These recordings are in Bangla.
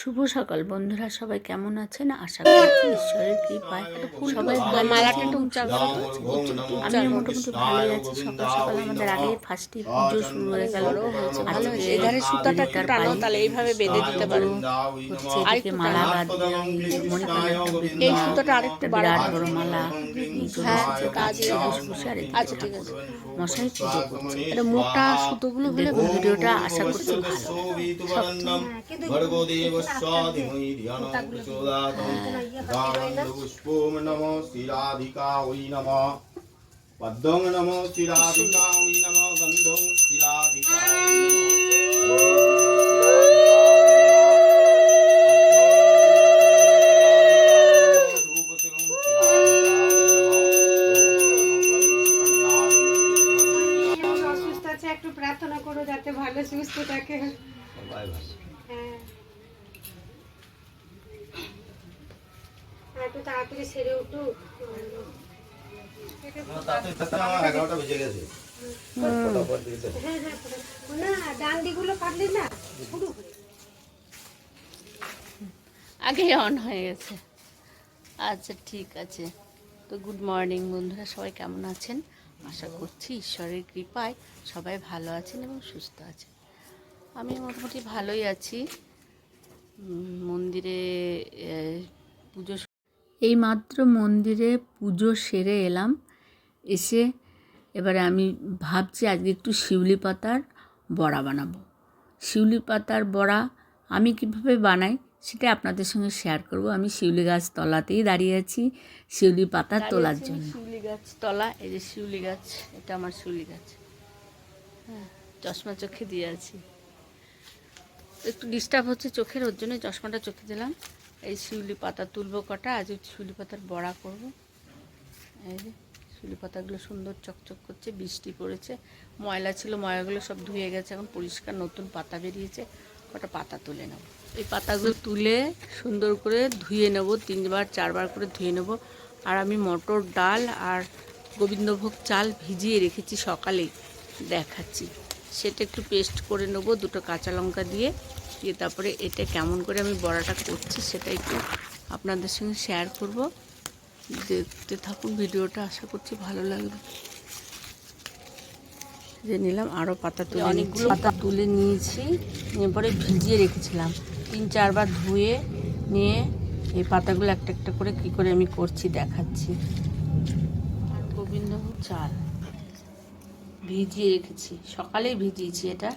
শুভ সকাল বন্ধুরা, সবাই কেমন আছেন? আশা করছি ঈশ্বরের কৃপায় সবাই ভালো মালাটা একটু আছেন। উঁচা করো তো। আমি মোটামুটি ভালোই আছি। সকাল সকাল আমাদের আগেই ফার্স্টে পুজো শুরু হয়ে গেল। ভালো হয়েছে। আজকে এধারে সুতাটা একটু দেবতার টানো, পায়ে তাহলে এইভাবে বেঁধে দিতে পারো। হচ্ছে, আর এদিকে একটু মালা টানো। গাঁথবে। মণিকণা এই সুতোটা আরেকটু একটা বাড়াতে বিরাট হবে। বড় মালা চলে হ্যাঁ, এসেছে। তা দিয়ে দাও। বসে বসে আর এদিকে আচ্ছা, ঠিক আছে। মশাই পুজো করছে। এটা মোটা সুতোগুলো হলে দেখুন ভালো। ভিডিওটা, আশা করছি ভালো। পুষ্পম নমো শিরাধিকা ওই নমঃ পদ্মং নমো শিরাধিকা ওই নমঃ গন্ধং শিরাধিকা অসুস্থ আছে, একটু প্রার্থনা করো যাতে ভালো সুস্থ থাকে। হ্যাঁ, একটু তাড়াতাড়ি সেরে উঠুক। 11টা বেজে গেছে। হ্যাঁ হ্যাঁ, না ডান্ডিগুলো কাটলি না শুরু। আগে অন হয়ে গেছে। আচ্ছা, ঠিক আছে। তো গুড মর্নিং বন্ধুরা, সবাই কেমন আছেন? আশা করছি ঈশ্বরের কৃপায় সবাই ভালো আছেন এবং সুস্থ আছেন। আমি মোটামুটি ভালোই আছি। মন্দিরে পুজো, এইমাত্র মন্দিরে পুজো সেরে এলাম। এসে এবারে আমি ভাবছি আজকে একটু শিউলি পাতার বড়া বানাবো। শিউলি পাতার বড়া আমি কীভাবে বানাই সেটা আপনাদের সঙ্গে শেয়ার করব। আমি শিউলি গাছ তলাতেই দাঁড়িয়ে আছি শিউলি পাতা তোলার জন্য। শিউলি গাছ তলা, এই যে শিউলি গাছ, এটা আমার শিউলি গাছ। হ্যাঁ, চশমা চোখে দিয়ে আছি, একটু ডিস্টার্ব হচ্ছে চোখের, ওর জন্য চশমাটা চোখে দিলাম। এই শিউলি পাতা তুলবো কটা, আজ শিউলি পাতার বড়া করব। এই যে শিউলি পাতাগুলো সুন্দর চকচক করছে, বৃষ্টি পড়েছে, ময়লা ছিল, ময়লাগুলো সব ধুয়ে গেছে, এখন পরিষ্কার নতুন পাতা বেরিয়েছে। কটা পাতা তুলে নেব। এই পাতাগুলো তুলে সুন্দর করে ধুয়ে নেব, 3-4 করে ধুয়ে নেব। আর আমি মটর ডাল আর গোবিন্দভোগ চাল ভিজিয়ে রেখেছি সকালেই, দেখাচ্ছি। সেটা একটু পেস্ট করে নেব, 2টো কাঁচা লঙ্কা দিয়ে তারপরে এটা কেমন করে আমি বড়াটা করছি সেটা একটু আপনাদের সঙ্গে শেয়ার করব। দেখতে থাকুন ভিডিওটা, আশা করছি ভালো লাগবে। যে নিলাম আরও পাতা তুলে, অনেকগুলো পাতা তুলে নিয়েছি, নিয়ে পরে ভিজিয়ে রেখেছিলাম 3-4 বার ধুয়ে নিয়ে এই পাতাগুলো একটা একটা করে কী করে আমি করছি দেখাচ্ছি। আর গোবিন্দভোগ চাল ভিজিয়ে রেখেছি, সকালেই ভিজিয়েছি। এটা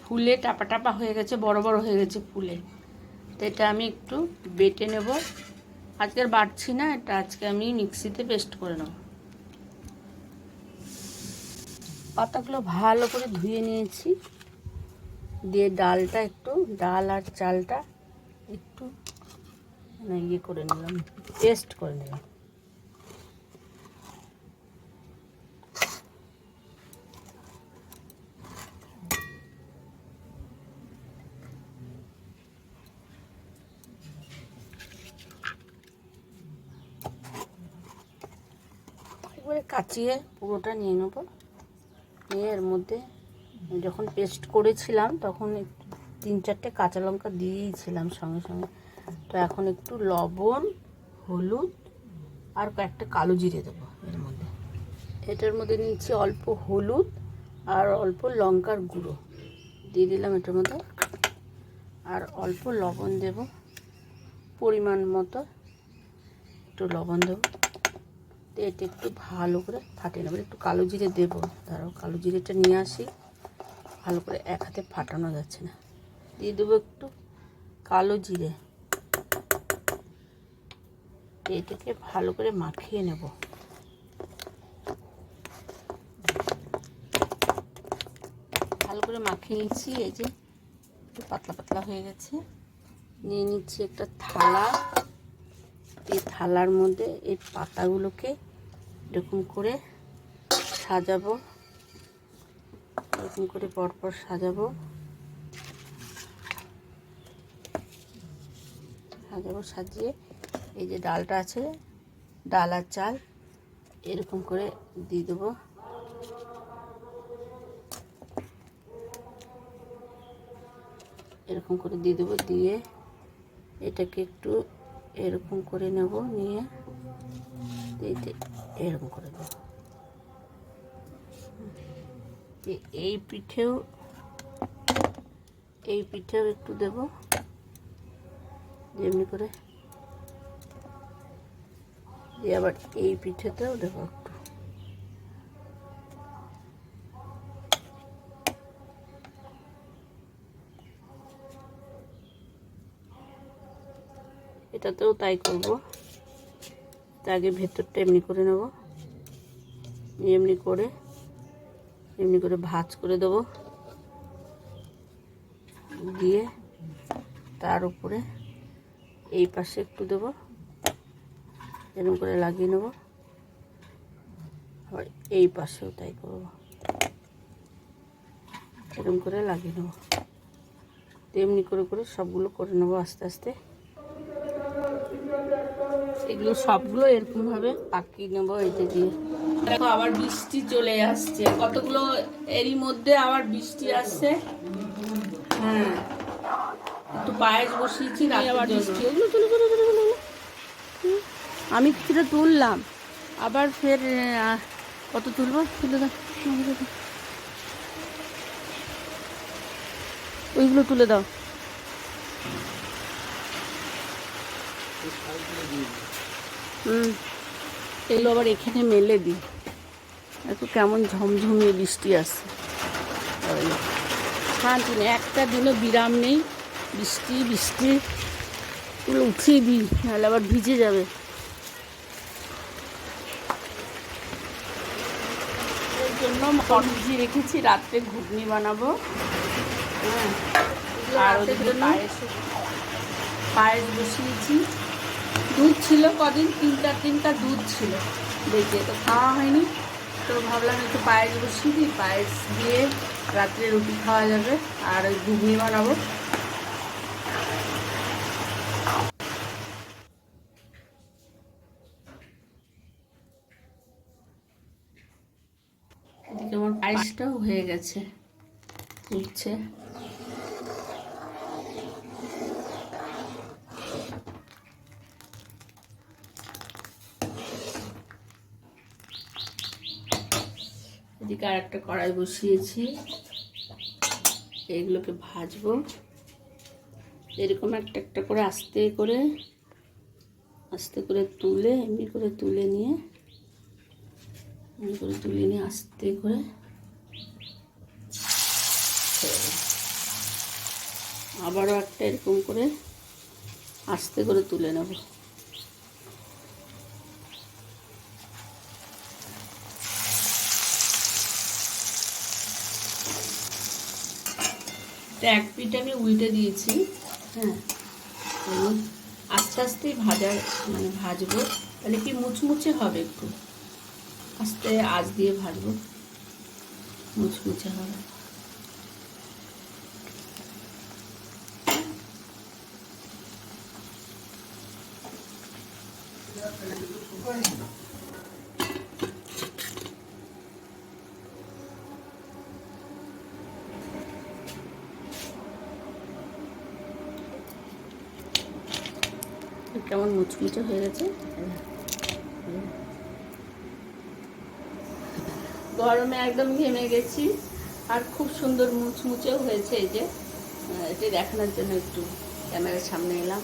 ফুলে টাপা টাপা হয়ে গেছে, বড় বড় হয়ে গেছে ফুলে। তো এটা আমি একটু বেটে নেব। আজকে আর বাটছি না, এটা আজকে আমি মিক্সিতে পেস্ট করে নেব। পাতাগুলো ভালো করে ধুয়ে নিয়েছি, দিয়ে ডালটা একটু, ডাল আর চালটা একটু ইয়ে করে নিলাম, পেস্ট করে নিলাম। একবারে কাচিয়ে পুরোটা নিয়ে নেব, নিয়ে এর মধ্যে যখন পেস্ট করেছিলাম তখন 3-4টে কাঁচা লঙ্কা দিয়েছিলাম সঙ্গে সঙ্গে। তো এখন একটু লবণ, হলুদ আর কয়েকটা কালো জিরে দেবো এর মধ্যে। এটার মধ্যে নিচ্ছি অল্প হলুদ আর অল্প লঙ্কার গুঁড়ো দিয়ে দিলাম এটার মধ্যে, আর অল্প লবণ দেব, পরিমাণ মতো একটু লবণ দেবো। এটা একটু ভালো করে ফাটিয়ে নেবো। একটু কালো জিরে দেবো, তারাও কালো জিরেটা নিয়ে আসি, ভালো করে এক হাতে ফাটানো যাচ্ছে না। দিয়ে দেবো একটু কালো জিরে, এটাকে ভালো করে মাখিয়ে নেব। ভালো করে মাখিয়ে নিচ্ছি, এই যে একটু পাতলা পাতলা হয়ে গেছে। নিয়ে নিচ্ছি একটা থালা, এই থালার মধ্যে এই পাতাগুলোকে এরকম করে সাজাবো, এরকম করে পরপর সাজাবো সাজিয়ে এই যে ডালটা আছে, ডাল আর চাল এরকম করে দিয়ে দেবো। এরকম করে দিয়ে দেবো, দিয়ে এটাকে একটু এরকম করে নেব, নিয়ে এরকম করে দেব। এই পিঠেও একটু দেব, যেমনি করে দিয়ে আবার এই পিঠেতেও দেব একটু। এটাতেও তাই করব। আগে ভেতরটা এমনি করে নেব, এমনি করে ভাঁজ করে দেব, দিয়ে তার উপরে এই পাশে একটু দেব, এরকম করে লাগিয়ে নেব। আবার এই পাশেও তাই করব, এরকম করে লাগিয়ে নেব। তেমনি করে সবগুলো করে নেব আস্তে আস্তে। এগুলো সবগুলো এরকমভাবে পাকিয়ে নেব এটা দিয়ে। দেখো আবার বৃষ্টি চলে আসছে, কতগুলো এরই মধ্যে আবার বৃষ্টি আসছে। হ্যাঁ, একটু পায়েস বসিয়েছি আবার রাতের বৃষ্টি, জন্য। ওগুলো তুলে আমি কিছুটা তুললাম, আবার ফের কত তুলবো, তুলে দাও, ওইগুলো তুলে দাও। এগুলো আবার এখানে মেলে দিই, একটু কেমন ঝমঝমিয়ে বৃষ্টি আসছে। শান্তি নেই, একটা দিনও বিরাম নেই, বৃষ্টি এগুলো উঠিয়ে দিই, নাহলে আবার ভিজে যাবে। এর জন্য মটর ভিজিয়ে রেখেছি, রাত্রে ঘুগনি বানাবো। হ্যাঁ, আর ওদিকে পায়েস বসিয়েছি, দুধ ছিল কদিন, 3-4 দিনকার দুধ ছিল, দেখে তো খাওয়া হয়নি, তো ভাবলাম একটু পায়েস বসিয়ে দিই, পায়েস দিয়ে রাত্রে রুটি খাওয়া যাবে। আর ওই ঘুগনি বানাবো। এদিকে আমার পায়েসটাও হয়ে গেছে, উঠছে। এদিকে আর একটা কড়াই বসিয়েছি, এইগুলোকে ভাজবো। এরকম একটা করে আস্তে করে তুলে এমনি করে তুলে নিয়ে আস্তে করে আবারও একটা এরকম করে আস্তে করে তুলে নেব। এক পিঠ আমি উল্টে দিয়েছি। হ্যাঁ, আস্তে আস্তেই ভাজবো, তাহলে কি মুচমুচে হবে, একটু আস্তে আঁচ দিয়ে ভাজবো, মুচমুচে হবে। কেমন মুচমুচে হয়ে গেছে। গরমে একদম ঘেমে গেছি, আর খুব সুন্দর মুচমুচেও হয়েছে। এই যে এটা দেখানোর জন্য একটু ক্যামেরার সামনে এলাম।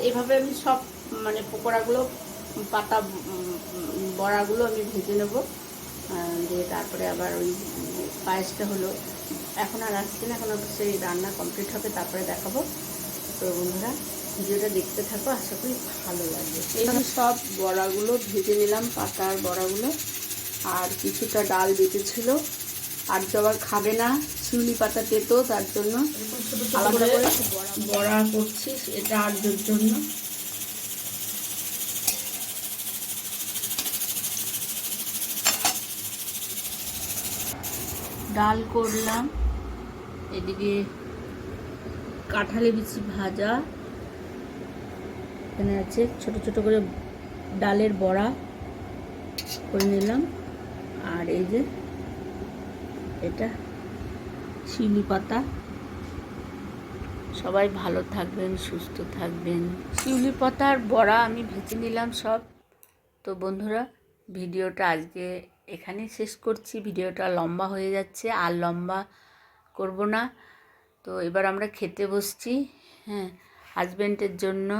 এভাবে আমি সব পকোড়াগুলো, পাতা বড়াগুলো আমি ভেজে নেব, দিয়ে তারপরে আবার ওই পায়েসটা হলো। এখন আর আসছি না, এখন সেই রান্না কমপ্লিট হবে, তারপরে দেখাবো। তো বন্ধুরা, ভিডিওটা দেখতে থাকো, আশা করি ভালো লাগবে। এইভাবে সব বড়াগুলো ভেজে নিলাম, পাতার বড়াগুলো। আর কিছুটা ডাল বেঁচেছিল, আর আবার খাবে না, শিউলি পাতা তেতো, তার জন্য আলাদা করে বড়া করছি, এটা আর্যর জন্য। ডাল করলাম, এদিকে কাঁঠালি বিচি ভাজা, এখানে আছে ছোট ছোট করে ডালের বড়া করে নিলাম। আর এই যে এটা শিউলি পাতা, সবাই ভালো থাকবেন, সুস্থ থাকবেন। শিউলি পাতার বড়া আমি ভেজে নিলাম সব। তো বন্ধুরা, ভিডিওটা আজকে এখানেই শেষ করছি। ভিডিওটা লম্বা হয়ে যাচ্ছে, আর লম্বা করব না। তো এবার আমরা খেতে বসছি। হ্যাঁ, হাজব্যান্ডের জন্য